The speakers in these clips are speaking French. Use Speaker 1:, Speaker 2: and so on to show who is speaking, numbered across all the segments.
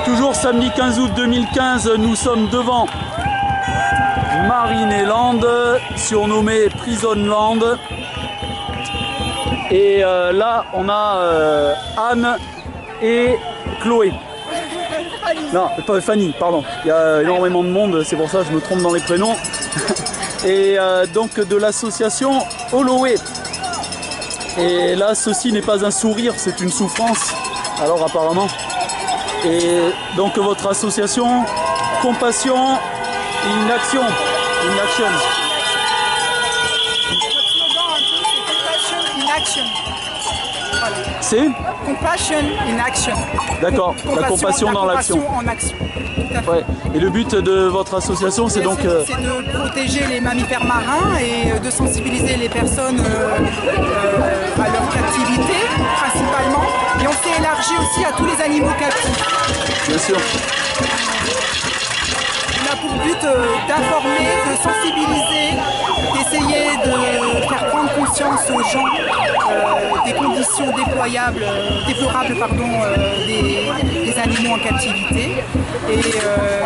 Speaker 1: Toujours samedi 15 août 2015, nous sommes devant Marineland, surnommé Prisonland. Et là, on a Anne et Chloé. Non, pas Fanny, pardon. Il y a énormément de monde, c'est pour ça que je me trompe dans les prénoms. Et donc de l'association Holloway. Et là, ceci n'est pas un sourire, c'est une souffrance. Alors apparemment. Et donc votre association Compassion in Action. In Action.
Speaker 2: Notre slogan un peu, c'est Compassion in Action. Voilà.
Speaker 1: C'est
Speaker 2: Compassion in Action.
Speaker 1: D'accord, la compassion dans l'action.
Speaker 2: En action.
Speaker 1: Ouais. Et le but de votre association, c'est donc...
Speaker 2: C'est de protéger les mammifères marins et de sensibiliser les personnes à leur captivité, principalement. Et on s'est élargi aussi à tous les animaux captifs.
Speaker 1: Bien sûr.
Speaker 2: On a pour but d'informer, de sensibiliser, d'essayer de faire prendre conscience aux gens des conditions déplorables des animaux en captivité. Et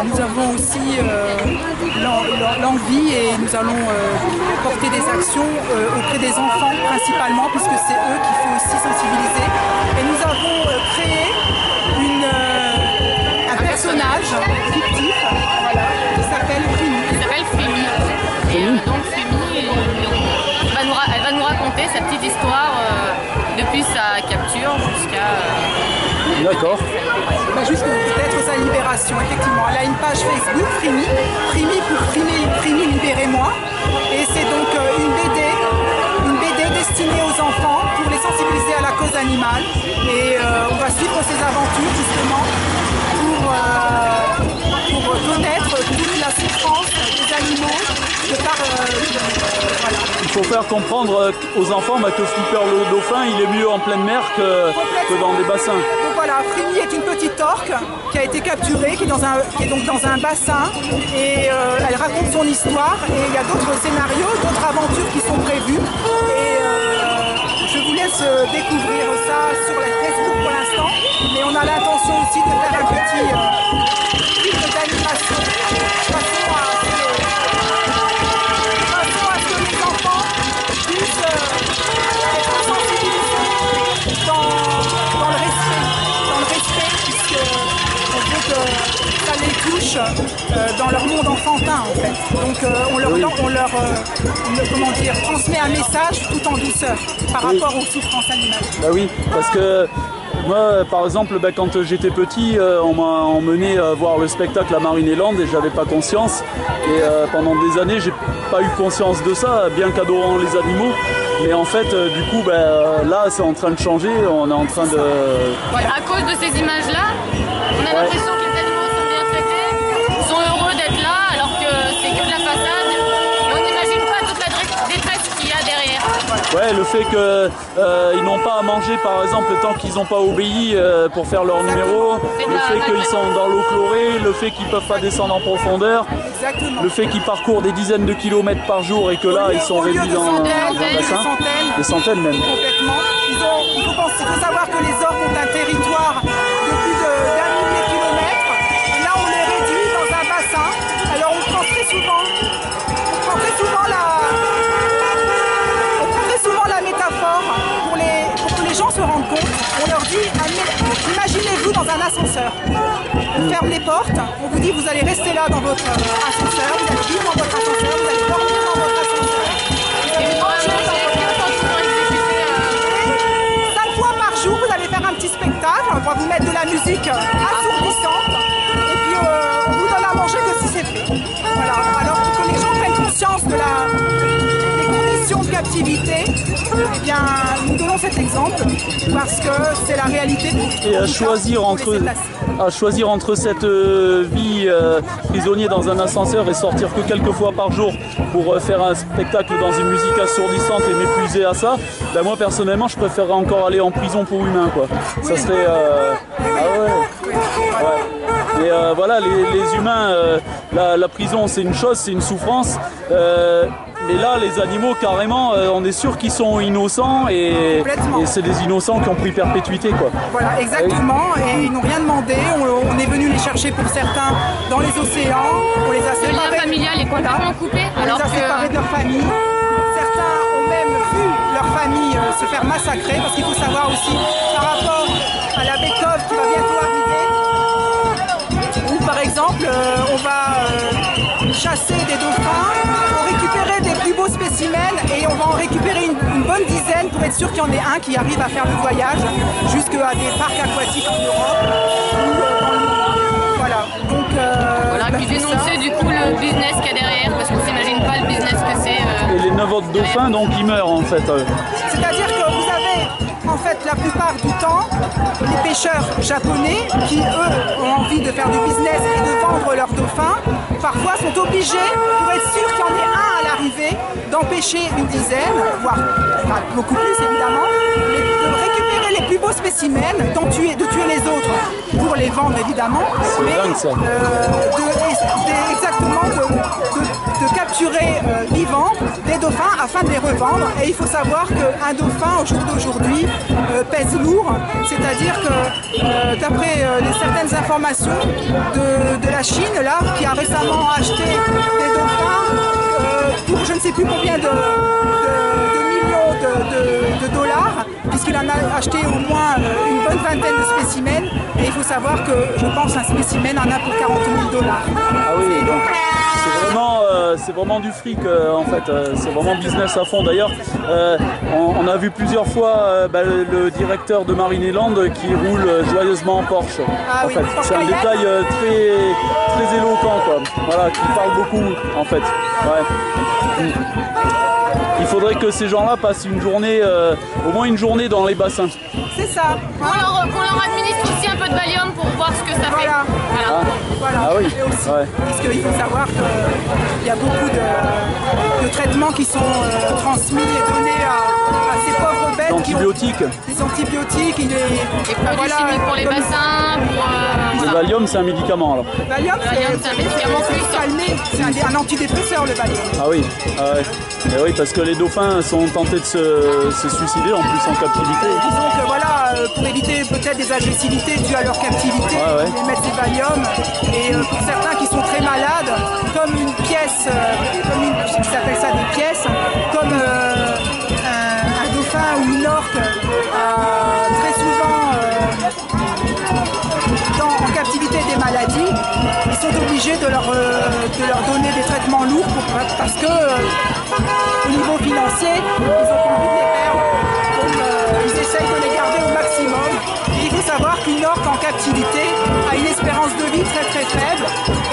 Speaker 2: nous avons aussi l'envie et nous allons porter des actions auprès des enfants principalement, puisque c'est eux qu'il faut aussi sensibiliser. Et nous avons créé un personnage fictif, voilà, qui s'appelle Frémy.
Speaker 3: Elle s'appelle Frémy. Et donc Frémy, elle va nous raconter sa petite histoire depuis sa capture jusqu'à...
Speaker 1: D'accord.
Speaker 2: Jusqu'à peut-être sa libération, effectivement. Elle a une page Facebook, Frémy. Frémy pour Frémy libérez-moi. Et c'est donc une BD destinée aux enfants pour les sensibiliser à la cause animale. Et on va suivre ses aventures justement pour connaître toute la souffrance des animaux. Voilà.
Speaker 1: Il faut faire comprendre aux enfants que Flipper le dauphin, il est mieux en pleine mer que dans des bassins.
Speaker 2: Donc voilà, Frémy est une petite orque qui a été capturée, qui est donc dans un bassin. Et elle raconte son histoire. Et il y a d'autres scénarios, d'autres aventures qui sont prévues. Et je vous laisse découvrir ça sur la Facebook pour l'instant. Mais on a l'intention aussi de faire un petit film d'animation. Façon à ce que les enfants puissent être sensibilisés dans le respect, puisqu'on veut que ça les touche dans leur monde enfantin en fait. Donc on leur transmet un message tout en douceur par rapport aux souffrances animales.
Speaker 1: Bah oui, parce que moi, par exemple, quand j'étais petit, on m'a emmené voir le spectacle à Marineland et j'avais pas conscience. Et pendant des années, j'ai pas eu conscience de ça, bien qu'adorant les animaux. Mais en fait, du coup, là, c'est en train de changer. On est en train de...
Speaker 3: Voilà. À cause de ces images-là, on a l'impression que les animaux sont bien traités, sont heureux d'être là, alors que c'est que de la façade. Et on n'imagine pas toute la détresse qu'il y a derrière.
Speaker 1: Ouais, le fait qu'ils n'ont pas à manger, par exemple, tant qu'ils n'ont pas obéi pour faire leur numéro, le fait qu'ils sont dans l'eau chlorée, le fait qu'ils ne peuvent pas descendre en profondeur, le fait qu'ils parcourent des dizaines de kilomètres par jour et que là, ils sont réduits dans un bassin, des centaines même.
Speaker 2: Complètement. Il faut savoir que les orques ont un territoire de plus d'un millier de kilomètres. Et là, on les réduit dans un bassin. Alors, on prend très souvent la métaphore pour que les gens se rendent compte. On leur dit, imaginez-vous dans un ascenseur. On ferme les portes, on vous dit vous allez rester là dans votre ascenseur, vous allez vivre dans votre ascenseur, vous allez dormir dans votre ascenseur. Vous allez manger dans votre... 5 fois par jour, vous allez faire un petit spectacle, on va vous mettre de la musique assourdissante et puis on vous donne à manger que si c'est fait. Voilà. Alors pour que les gens prennent conscience des conditions de captivité, eh bien, nous donnons cet exemple parce que c'est la réalité pour
Speaker 1: et à choisir entre cette vie prisonnier dans un ascenseur et sortir que quelques fois par jour pour faire un spectacle dans une musique assourdissante et m'épuiser à ça, moi personnellement je préférerais encore aller en prison pour humain quoi. Ça serait ah ouais. Et voilà, les humains, la prison c'est une chose, c'est une souffrance. mais là, les animaux, carrément, on est sûr qu'ils sont innocents et c'est des innocents qui ont pris perpétuité, quoi.
Speaker 2: Voilà, exactement. Et ils n'ont rien demandé. On est venu les chercher pour certains dans les océans. On les a séparés.
Speaker 3: Le lien familial est complètement coupé.
Speaker 2: On les a séparés de leur famille. Certains ont même vu leur famille se faire massacrer, parce qu'il faut savoir aussi, par rapport à la bécove qui va bientôt arriver, où par exemple, on va chasser des dauphins, on récupérer des plus beaux spécimens et on va en récupérer une bonne dizaine pour être sûr qu'il y en ait un qui arrive à faire le voyage jusqu'à des parcs aquatiques en Europe ou dans le monde. Voilà. Donc,
Speaker 3: voilà, puis dénoncer du coup le business qu'il y a derrière, parce qu'on s'imagine pas le business que c'est.
Speaker 1: Et les 9 autres dauphins, donc ils meurent en fait.
Speaker 2: C'est-à-dire que vous avez en fait la plupart du temps les pêcheurs japonais qui eux ont envie de faire du business et de vendre leurs dauphins, parfois sont obligés, pour être sûr qu'il y en ait un à l'arrivée, d'empêcher une dizaine, voire beaucoup plus évidemment, de récupérer les plus beaux spécimens, de tuer les autres pour les vendre évidemment, mais
Speaker 1: dingue, ça.
Speaker 2: de capturer vivants des dauphins afin de les revendre. Et il faut savoir qu'un dauphin au jour d'aujourd'hui pèse lourd, c'est-à-dire que d'après certaines informations de la Chine là, qui a récemment acheté des dauphins pour je ne sais plus combien de millions de dollars, puisqu'il en a acheté au moins une bonne vingtaine de spécimens, et il faut savoir que je pense un spécimen en a pour 40 000 $.
Speaker 1: Ah oui, donc c'est vraiment du fric en fait, c'est vraiment business à fond. D'ailleurs, on a vu plusieurs fois le directeur de Marineland qui roule joyeusement en Porsche.
Speaker 2: Ah
Speaker 1: en
Speaker 2: oui,
Speaker 1: fait, c'est un détail très éloquent, quoi. Voilà, qui parle beaucoup en fait. Ouais. Il faudrait que ces gens-là passent une journée, au moins une journée dans les bassins.
Speaker 2: C'est ça.
Speaker 3: Qu'on leur administre aussi un peu de Valium pour voir ce que ça fait. Voilà.
Speaker 2: Voilà.
Speaker 1: Ah oui.
Speaker 2: Et aussi,
Speaker 1: Ouais.
Speaker 2: parce qu'il faut savoir qu'il y a beaucoup de traitements qui sont transmis et donnés à ces pauvres bêtes.
Speaker 1: Antibiotiques.
Speaker 2: Des antibiotiques,
Speaker 3: Les produits chimiques pour les bassins, pour.
Speaker 1: Le Valium, c'est un médicament alors.
Speaker 2: Valium,
Speaker 3: c'est un médicament puissant.
Speaker 2: C'est un antidépresseur, le Valium.
Speaker 1: Ah oui, ah ouais. Et oui, parce que les dauphins sont tentés de se suicider en plus en captivité.
Speaker 2: Disons que voilà, pour éviter peut-être des agressivités dues à leur captivité, ils mettent des Valium. Et pour certains qui sont très malades, comme une pièce, qui s'appelle ça des pièces, comme un dauphin ou une orque, très souvent en captivité des maladies, ils sont obligés de leur donner des traitements lourds parce que au niveau financier, ils ont pas envie de les perdre. Donc ils essayent de les garder au maximum. Et il faut savoir qu'une orque en captivité a une espérance de vie très très faible.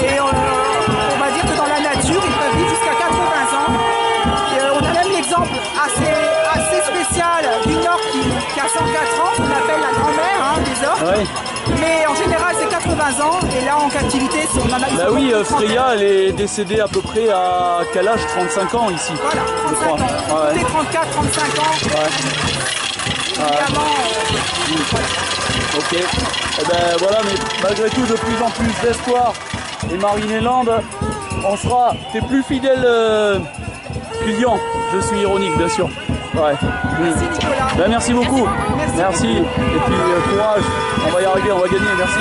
Speaker 2: Et on va dire que dans la nature, ils peuvent vivre jusqu'à 80 ans. Et, on a même l'exemple assez spécial d'une orque qui a 104 ans, qu'on appelle la grand-mère des orques.
Speaker 1: Ouais.
Speaker 2: Mais en général, c'est 80 ans, et là en captivité, on en a.
Speaker 1: Bah oui, Freya, elle est décédée à peu près à quel âge? 35 ans ici.
Speaker 2: Voilà, 35 ans.
Speaker 1: Ouais.
Speaker 2: 34, 35 ans.
Speaker 1: Ouais.
Speaker 2: Évidemment.
Speaker 1: Ok. Et ben voilà, mais malgré tout, de plus en plus d'espoir. Et Marineland, on sera tes plus fidèles clients. Je suis ironique, bien sûr. Ouais.
Speaker 2: Merci Nicolas.
Speaker 1: Ben, merci beaucoup.
Speaker 2: Merci.
Speaker 1: Et puis courage. On va y arriver, on va gagner. Merci.